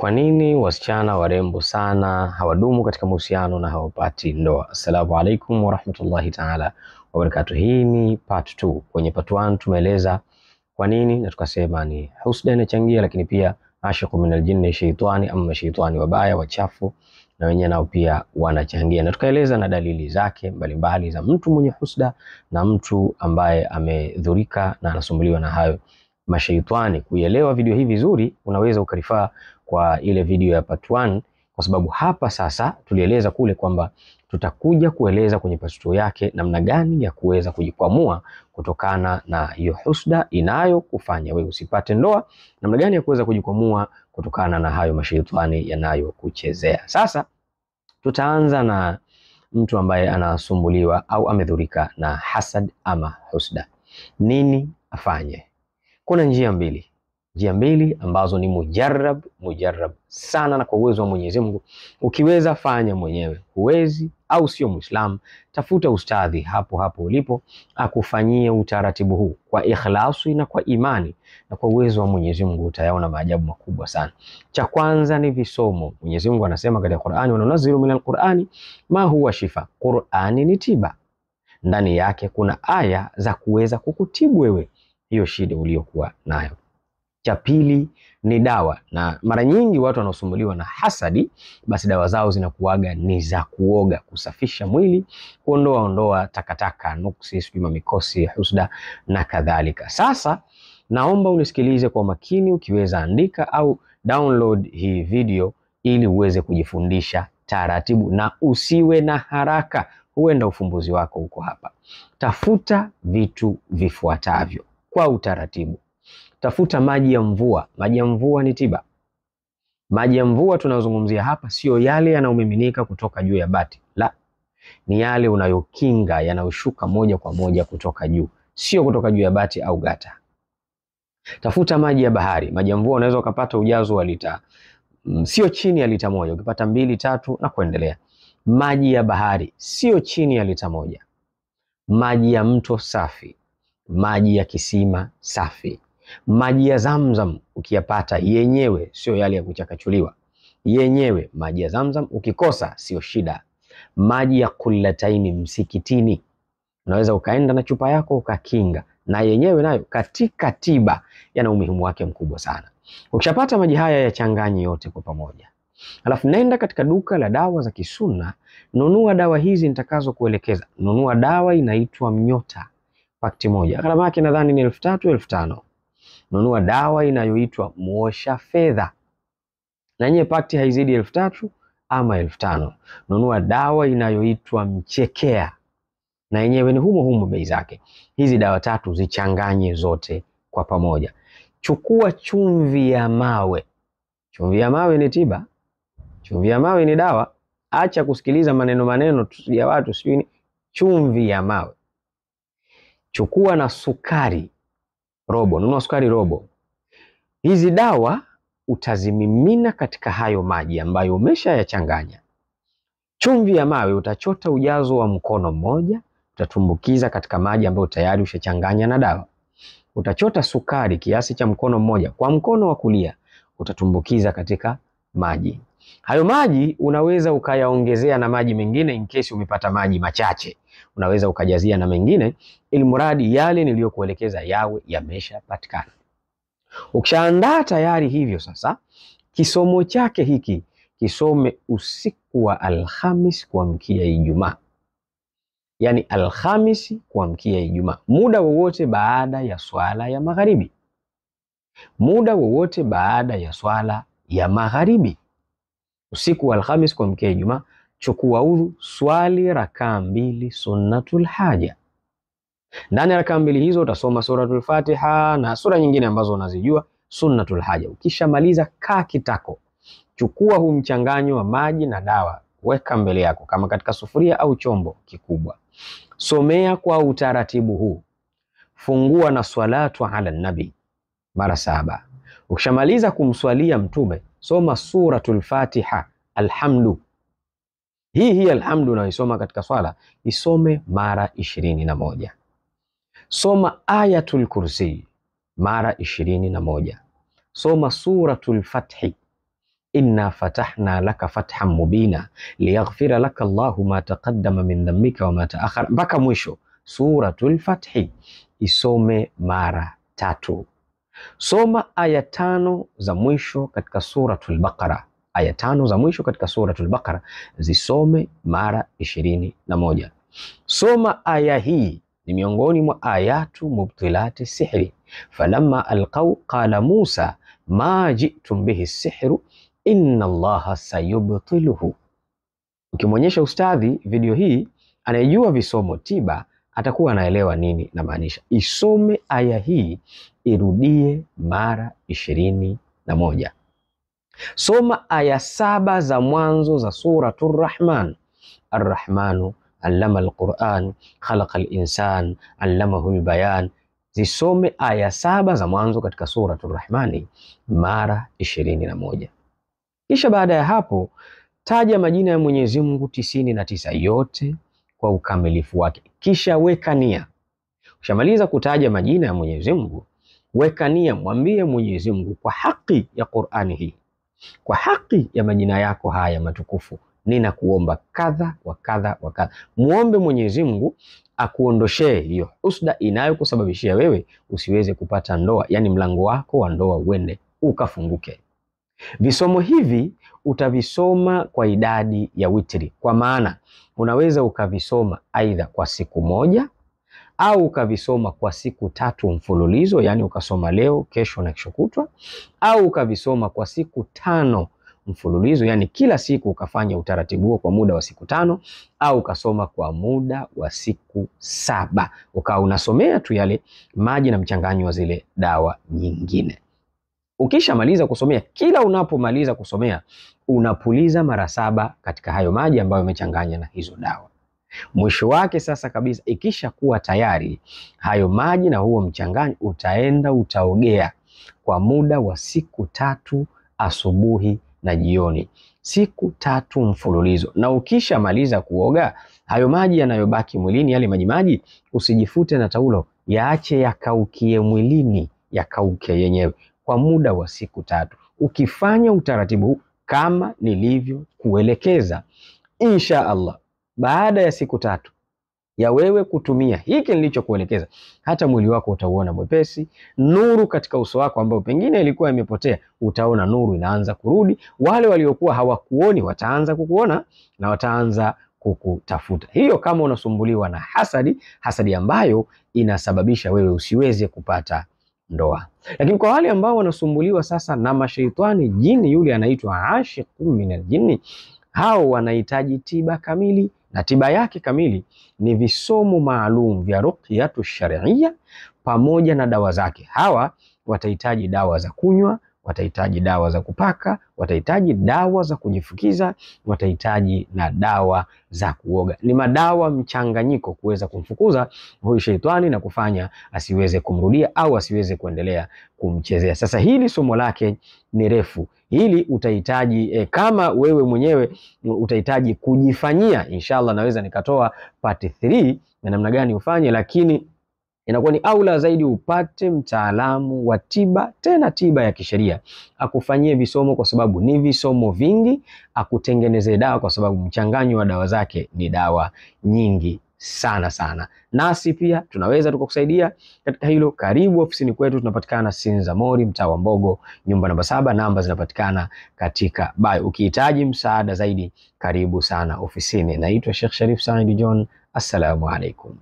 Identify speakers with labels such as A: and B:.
A: Kwa nini wasichana warembo sana hawadumu katika mahusiano na hawapati ndoa? Assalamu alaikum warahmatullahi ta'ala wabarakatuh. Hii ni part 2. Kwenye part 1 tumeeleza kwa nini na tukasema ni husda inachangia, lakini pia ashiqu minal jinni shaitani, ama shaitani wabaya wachafu na wenyewe nao pia wanachangia, na tukaeleza na dalili zake mbalimbali za mtu mwenye husda na mtu ambaye amedhurika na anasumbuliwa na hayo mashaitani. Kuielewa video hii vizuri, unaweza ukarifaa kwa ile video ya part 1, kwa sababu hapa sasa tulieleza kule kwamba tutakuja kueleza kwenye part 2 yake namna gani ya kuweza kujikwamua kutokana na hiyo husda inayokufanya wewe usipate ndoa, namna gani ya kuweza kujikwamua kutokana na hayo mashaitani yanayokuchezea. Sasa tutaanza na mtu ambaye anasumbuliwa au amedhurika na hasad ama husda. Nini afanye? Kuna njia mbili ambazo ni mujarrab sana, na kwa uwezo wa Mwenyezi Mungu ukiweza fanya mwenyewe. Huwezi au sio Muislamu, tafuta ustadhi hapo ulipo akufanyie utaratibu huu kwa ikhlasi na kwa imani, na kwa uwezo wa Mwenyezi Mungu utayaona maajabu makubwa sana. Cha kwanza ni visomo. Mwenyezi Mungu anasema katika Qur'ani, wanunazilu minal Qur'ani ma huwa shifa. Qur'ani ni tiba, ndani yake kuna aya za kuweza kukutibu wewe hiyo shida uliyokuwa nayo. Cha pili ni dawa, na mara nyingi watu wanaosumbuliwa na hasadi basi dawa zao zinakuaga ni za kuoga, kusafisha mwili, kuondoa takataka, nuksi, sijuma, mikosi, husda na kadhalika. Sasa naomba unisikilize kwa makini, ukiweza andika au download hii video ili uweze kujifundisha taratibu na usiwe na haraka, huenda ufumbuzi wako uko hapa. Tafuta vitu vifuatavyo kwa utaratibu. Tafuta maji ya mvua. Maji ya mvua ni tiba. Maji ya mvua tunayozungumzia hapa sio yale yanayomiminika kutoka juu ya bati, la, ni yale unayokinga, yanayoshuka moja kwa moja kutoka juu, sio kutoka juu ya bati au gata. Tafuta maji ya bahari. Maji ya mvua unaweza ukapata ujazo wa lita sio chini ya lita 1, ukipata 2, 3 na kuendelea. Maji ya bahari sio chini ya lita 1. Maji ya mto safi, maji ya kisima safi, maji ya Zamzam ukiyapata yenyewe, sio yale ya kuchakachuliwa, yenyewe maji ya Zamzam. Ukikosa sio shida. Maji ya Kullataini msikitini, unaweza ukaenda na chupa yako ukakinga, na yenyewe nayo katika tiba yana umuhimu wake mkubwa sana. Ukishapata maji haya yachanganye yote kwa pamoja, alafu nenda katika duka la dawa za kisunna, nunua dawa hizi nitakazo kuelekeza. Nunua dawa inaitwa Mnyota, pakti moja, gharama yake nadhani ni 3,000 5,000. Nunua dawa inayoitwa Muosha Fedha, na yenyewe pakti haizidi 3,000 ama 5,000. Nunua dawa inayoitwa Mchekea, na yenyewe ni humo bei zake. Hizi dawa tatu zichanganye zote kwa pamoja. Chukua chumvi ya mawe. Chumvi ya mawe ni tiba. Chumvi ya mawe ni dawa. Acha kusikiliza maneno ya watu sijui. Chumvi ya mawe. Chukua na sukari robo. Nunua sukari robo. Hizi dawa utazimimina katika hayo maji ambayo umesha yachanganya. Chumvi ya mawe utachota ujazo wa mkono mmoja, utatumbukiza katika maji ambayo tayari ushachanganya na dawa. Utachota sukari kiasi cha mkono mmoja kwa mkono wa kulia, utatumbukiza katika maji. Hayo maji unaweza ukayaongezea na maji mengine in case umepata maji machache. Unaweza ukajazia na mengine, ili mradi yale niliyokuelekeza yawe yameshapatikana. Ukishaandaa tayari hivyo, sasa kisomo chake hiki kisome usiku wa Alhamis kuamkia Ijumaa. Yani Alhamisi kuamkia Ijumaa, muda wowote baada ya swala ya magharibi. Muda wowote baada ya swala ya magharibi, usiku wa Alhamis kuamkia Ijumaa, chukua udhu, swali rakaa 2 sunnatul haja. Ndani ya rakaa 2 hizo utasoma suratul Fatiha na sura nyingine ambazo unazijua, sunnatul haja. Ukishamaliza kaa kitako, chukua huu mchanganyo wa maji na dawa, weka mbele yako kama katika sufuria au chombo kikubwa. Somea kwa utaratibu huu. Fungua na salatu ala nabi mara 7. Ukishamaliza kumswalia mtume, soma suratul Fatiha, alhamdu. Hii alhamdu unaisoma katika swala, isome mara 21. Soma ayatul kursi mara 21. Soma suratul Fathi inna fatahna laka fathan mubina liyaghfira laka Allahu ma taqaddama min dhanbika wa ma ta'akhkhara, mpaka mwisho. Suratul Fathi isome mara 3. Soma aya 5 za mwisho katika Suratul Baqara. Aya 5 za mwisho katika Suratul Baqara zisome mara 21. Soma aya hii, ni miongoni mwa ayatu mubtilati sihri. Falamma alqaw qala Musa ma ji'tum bihi sihru inna Allaha sayubtiluhu. Ukimwonyesha ustadhi video hii, anayejua visomo tiba atakuwa anaelewa nini na maanisha. Isome aya hii, irudie mara 21. Soma aya 7 za mwanzo za Suratul Rahman. Ar-Rahmanu allama al-Quran khalaqa al-insan allamahu al-bayan. Zisome aya 7 za mwanzo katika Suratul Rahmani mara 21. Kisha baada ya hapo taja majina ya Mwenyezi Mungu 99 yote kwa ukamilifu wake. Kisha weka nia. Ukishamaliza kutaja majina ya Mwenyezi Mungu, weka nia, mwambie Mwenyezi Mungu, kwa haki ya Qur'ani hii, kwa haki ya majina yako haya matukufu, ninakuomba kadha wa kadha wa kadha. Muombe Mwenyezi Mungu akuondoshee hiyo husda inayokusababishia wewe usiweze kupata ndoa, yani mlango wako wa ndoa uende ukafunguke. Visomo hivi utavisoma kwa idadi ya witri, kwa maana unaweza ukavisoma aidha kwa siku moja au ukavisoma kwa siku 3 mfululizo, yani ukasoma leo, kesho na kesho kutwa, au ukavisoma kwa siku 5 mfululizo, yani kila siku ukafanya utaratibu huo kwa muda wa siku 5, au ukasoma kwa muda wa siku 7, ukawa unasomea tu yale maji na mchanganyo wa zile dawa nyingine. Ukishamaliza kusomea, kila unapomaliza kusomea unapuliza mara 7 katika hayo maji ambayo umechanganya na hizo dawa. Mwisho wake sasa kabisa, ikisha kuwa tayari hayo maji na huo mchanganyo, utaenda utaogea kwa muda wa siku 3 asubuhi na jioni, siku 3 mfululizo. Na ukishamaliza kuoga, hayo maji yanayobaki mwilini, yale maji usijifute na taulo, yaache yakaukie mwilini, yakauke yenyewe kwa muda wa siku 3. Ukifanya utaratibu huu kama nilivyo kuelekeza, insha Allah, baada ya siku 3 ya wewe kutumia hiki nilichokuelekeza, hata mwili wako utauona mwepesi, nuru katika uso wako ambao pengine ilikuwa imepotea, utaona nuru inaanza kurudi. Wale waliokuwa hawakuoni wataanza kukuona na wataanza kukutafuta. Hiyo kama unasumbuliwa na hasadi ambayo inasababisha wewe usiweze kupata ndoa. Lakini kwa wale ambao wanasumbuliwa sasa na mashaitani, jini yule anaitwa ashiqun minal jinni, hao wanahitaji tiba kamili, na tiba yake kamili ni visomo maalum vya ruqyatu shar'iyya pamoja na dawa zake. Hawa watahitaji dawa za kunywa, watahitaji dawa za kupaka, watahitaji dawa za kujifukiza, watahitaji na dawa za kuoga. Ni madawa mchanganyiko kuweza kumfukuza huyu sheitani na kufanya asiweze kumrudia au asiweze kuendelea kumchezea. Sasa hili somo lake ni refu. Hili utahitaji kama wewe mwenyewe utahitaji kujifanyia, inshallah naweza nikatoa part 3 na namna gani ufanye, lakini inakuwa ni aula zaidi upate mtaalamu wa tiba, tena tiba ya kisheria, akufanyie visomo kwa sababu ni visomo vingi, akutengenezee dawa kwa sababu mchanganyo wa dawa zake ni dawa nyingi sana. Nasi pia tunaweza tukakusaidia katika hilo. Karibu ofisini kwetu, tunapatikana Sinza Mori, mtaa wa Mbogo, nyumba namba 7. Namba zinapatikana katika bio. Ukihitaji msaada zaidi, karibu sana ofisini. Naitwa Sheikh Sharif Said John. Assalamu alaikum.